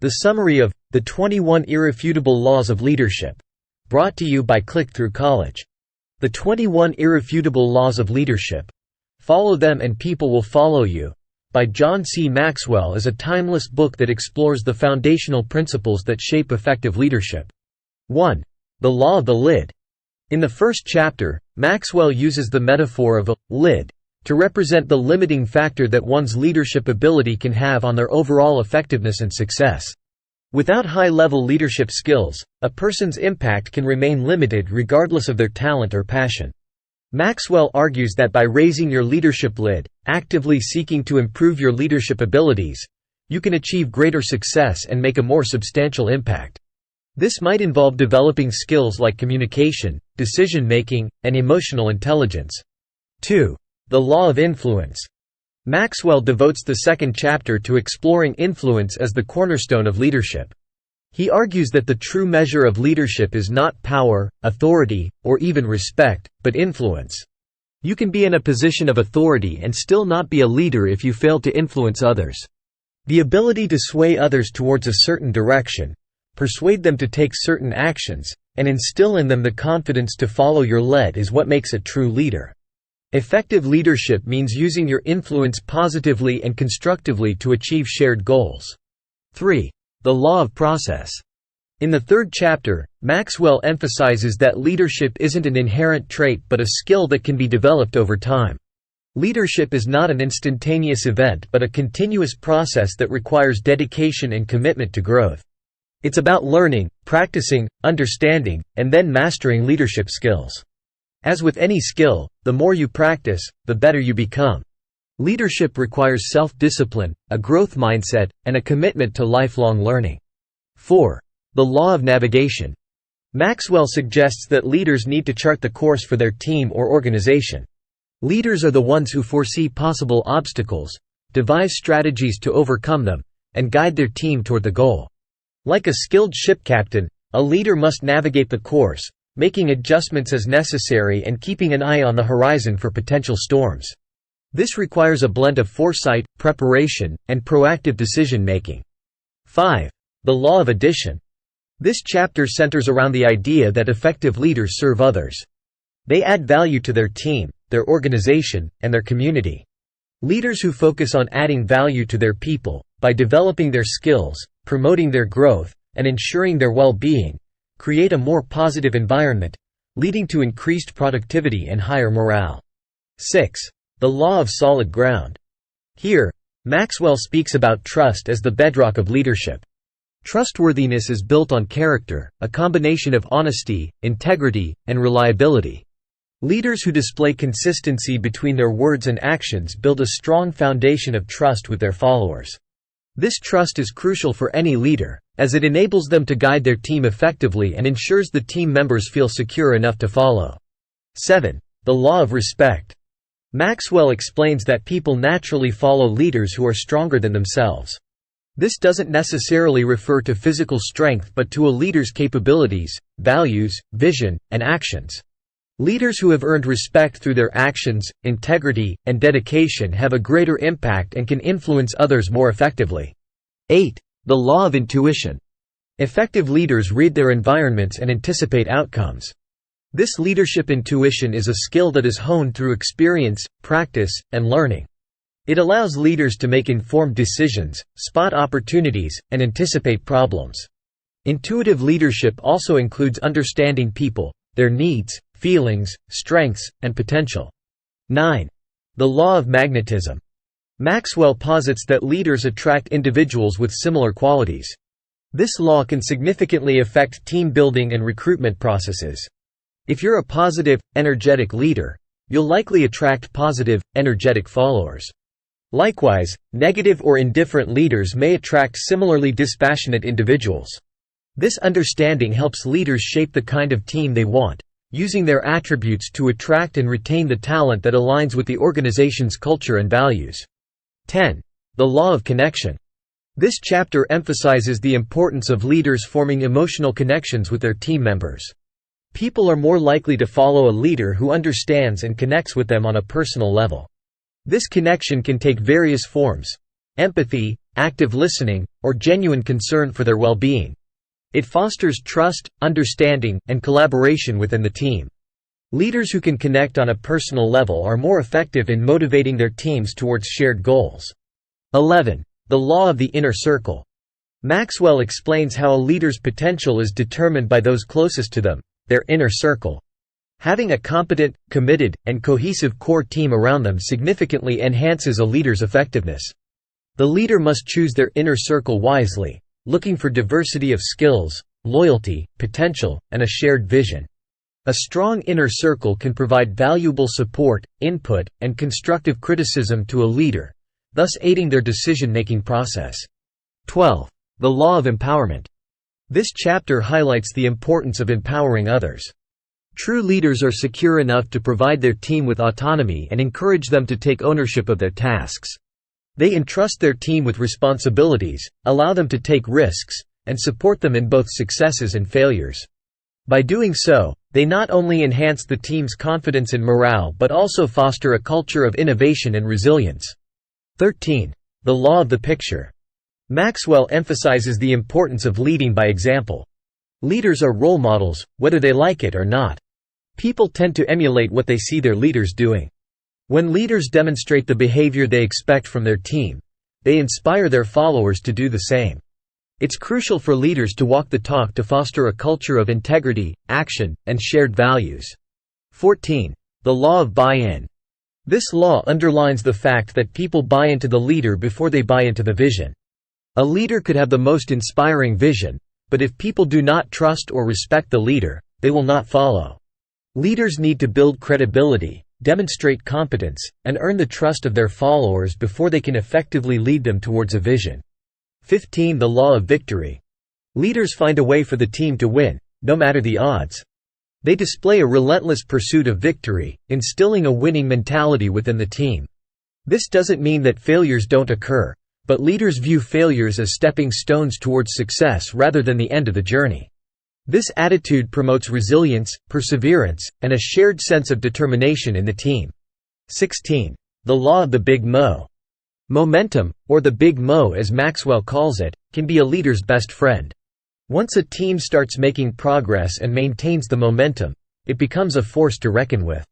The summary of The 21 Irrefutable Laws of Leadership. Brought to you by Click-Through College. The 21 Irrefutable Laws of Leadership. Follow them and people will follow you, by John C. Maxwell, is a timeless book that explores the foundational principles that shape effective leadership. 1. The Law of the Lid. In the first chapter, Maxwell uses the metaphor of a lid to represent the limiting factor that one's leadership ability can have on their overall effectiveness and success. Without high-level leadership skills, a person's impact can remain limited regardless of their talent or passion. Maxwell argues that by raising your leadership lid, actively seeking to improve your leadership abilities, you can achieve greater success and make a more substantial impact. This might involve developing skills like communication, decision-making, and emotional intelligence. 2. The Law of Influence. Maxwell devotes the second chapter to exploring influence as the cornerstone of leadership. He argues that the true measure of leadership is not power, authority, or even respect, but influence. You can be in a position of authority and still not be a leader if you fail to influence others. The ability to sway others towards a certain direction, persuade them to take certain actions, and instill in them the confidence to follow your lead is what makes a true leader. Effective leadership means using your influence positively and constructively to achieve shared goals. 3. The Law of Process. In the third chapter, Maxwell emphasizes that leadership isn't an inherent trait but a skill that can be developed over time. Leadership is not an instantaneous event but a continuous process that requires dedication and commitment to growth. It's about learning, practicing, understanding, and then mastering leadership skills. As with any skill, the more you practice, the better you become. Leadership requires self-discipline, a growth mindset, and a commitment to lifelong learning. 4. The Law of Navigation. Maxwell suggests that leaders need to chart the course for their team or organization. Leaders are the ones who foresee possible obstacles, devise strategies to overcome them, and guide their team toward the goal. Like a skilled ship captain, a leader must navigate the course, making adjustments as necessary and keeping an eye on the horizon for potential storms. This requires a blend of foresight, preparation, and proactive decision-making. 5. The Law of Addition. This chapter centers around the idea that effective leaders serve others. They add value to their team, their organization, and their community. Leaders who focus on adding value to their people, by developing their skills, promoting their growth, and ensuring their well-being, create a more positive environment, leading to increased productivity and higher morale. 6. The Law of Solid Ground. Here, Maxwell speaks about trust as the bedrock of leadership. Trustworthiness is built on character, a combination of honesty, integrity, and reliability. Leaders who display consistency between their words and actions build a strong foundation of trust with their followers. This trust is crucial for any leader, as it enables them to guide their team effectively and ensures the team members feel secure enough to follow. 7. The Law of Respect. Maxwell explains that people naturally follow leaders who are stronger than themselves. This doesn't necessarily refer to physical strength but to a leader's capabilities, values, vision, and actions. Leaders who have earned respect through their actions, integrity, and dedication have a greater impact and can influence others more effectively. 8. The Law of Intuition. Effective leaders read their environments and anticipate outcomes. This leadership intuition is a skill that is honed through experience, practice, and learning. It allows leaders to make informed decisions, spot opportunities, and anticipate problems. Intuitive leadership also includes understanding people, their needs, feelings, strengths, and potential. 9. The Law of Magnetism. Maxwell posits that leaders attract individuals with similar qualities. This law can significantly affect team building and recruitment processes. If you're a positive, energetic leader, you'll likely attract positive, energetic followers. Likewise, negative or indifferent leaders may attract similarly dispassionate individuals. This understanding helps leaders shape the kind of team they want, using their attributes to attract and retain the talent that aligns with the organization's culture and values. 10. The Law of Connection. This chapter emphasizes the importance of leaders forming emotional connections with their team members. People are more likely to follow a leader who understands and connects with them on a personal level. This connection can take various forms: empathy, active listening, or genuine concern for their well-being. It fosters trust, understanding, and collaboration within the team. Leaders who can connect on a personal level are more effective in motivating their teams towards shared goals. 11. The law of the inner circle. Maxwell explains how a leader's potential is determined by those closest to them, their inner circle. Having a competent, committed, and cohesive core team around them significantly enhances a leader's effectiveness. The leader must choose their inner circle wisely, looking for diversity of skills, loyalty, potential, and a shared vision. A strong inner circle can provide valuable support, input, and constructive criticism to a leader, thus aiding their decision-making process. 12. The law of empowerment. This chapter highlights the importance of empowering others. True leaders are secure enough to provide their team with autonomy and encourage them to take ownership of their tasks. They entrust their team with responsibilities, allow them to take risks, and support them in both successes and failures. By doing so, they not only enhance the team's confidence and morale but also foster a culture of innovation and resilience. 13. The law of the picture. Maxwell emphasizes the importance of leading by example. Leaders are role models, whether they like it or not. People tend to emulate what they see their leaders doing. When leaders demonstrate the behavior they expect from their team, they inspire their followers to do the same. It's crucial for leaders to walk the talk to foster a culture of integrity, action, and shared values. 14. The law of buy-in. This law underlines the fact that people buy into the leader before they buy into the vision. A leader could have the most inspiring vision, but if people do not trust or respect the leader, they will not follow. Leaders need to build credibility, demonstrate competence, and earn the trust of their followers before they can effectively lead them towards a vision. 15. The law of victory. Leaders find a way for the team to win, no matter the odds. They display a relentless pursuit of victory, instilling a winning mentality within the team. This doesn't mean that failures don't occur, but leaders view failures as stepping stones towards success rather than the end of the journey. This attitude promotes resilience, perseverance, and a shared sense of determination in the team. 16. The law of the Big Mo. Momentum, or the Big Mo as Maxwell calls it, can be a leader's best friend. Once a team starts making progress and maintains the momentum, it becomes a force to reckon with.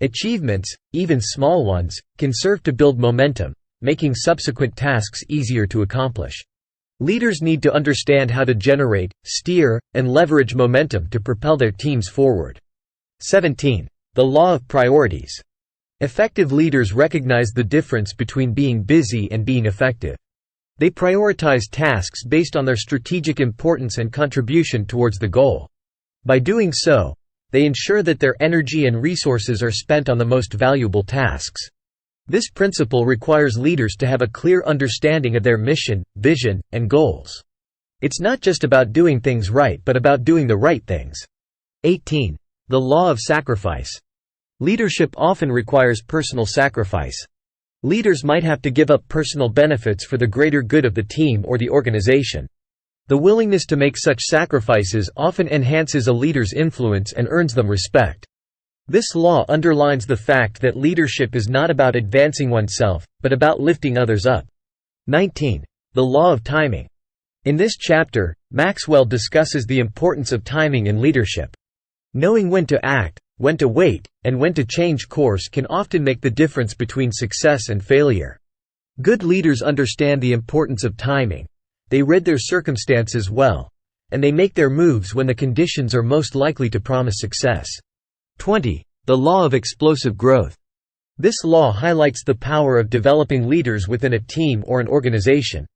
Achievements, even small ones, can serve to build momentum, making subsequent tasks easier to accomplish. Leaders need to understand how to generate, steer, and leverage momentum to propel their teams forward. 17. The law of priorities. Effective leaders recognize the difference between being busy and being effective. They prioritize tasks based on their strategic importance and contribution towards the goal. By doing so, they ensure that their energy and resources are spent on the most valuable tasks. This principle requires leaders to have a clear understanding of their mission, vision, and goals. It's not just about doing things right but about doing the right things. 18. The law of sacrifice. Leadership often requires personal sacrifice. Leaders might have to give up personal benefits for the greater good of the team or the organization. The willingness to make such sacrifices often enhances a leader's influence and earns them respect. This law underlines the fact that leadership is not about advancing oneself, but about lifting others up. 19. The law of timing. In this chapter, Maxwell discusses the importance of timing in leadership. Knowing when to act, when to wait, and when to change course can often make the difference between success and failure. Good leaders understand the importance of timing. They read their circumstances well, and they make their moves when the conditions are most likely to promise success. 20. The law of explosive growth. This law highlights the power of developing leaders within a team or an organization.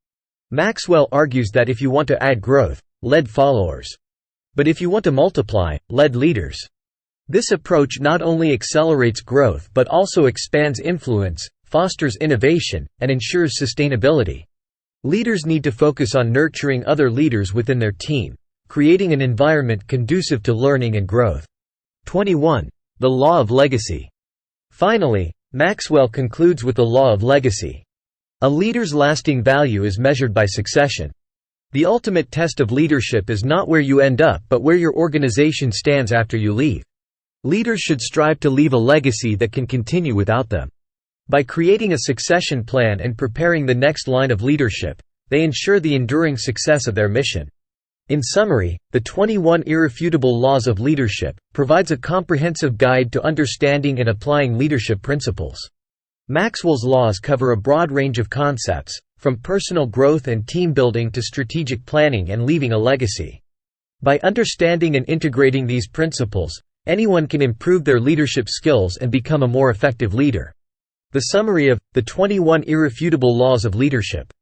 Maxwell argues that if you want to add growth, lead followers. But if you want to multiply, lead leaders. This approach not only accelerates growth but also expands influence, fosters innovation, and ensures sustainability. Leaders need to focus on nurturing other leaders within their team, creating an environment conducive to learning and growth. 21. The law of legacy. Finally, Maxwell concludes with the law of legacy. A leader's lasting value is measured by succession. The ultimate test of leadership is not where you end up but where your organization stands after you leave. Leaders should strive to leave a legacy that can continue without them. By creating a succession plan and preparing the next line of leadership, they ensure the enduring success of their mission. In summary, the 21 Irrefutable Laws of Leadership provides a comprehensive guide to understanding and applying leadership principles. Maxwell's laws cover a broad range of concepts, from personal growth and team building to strategic planning and leaving a legacy. By understanding and integrating these principles, anyone can improve their leadership skills and become a more effective leader. The summary of the 21 Irrefutable Laws of Leadership.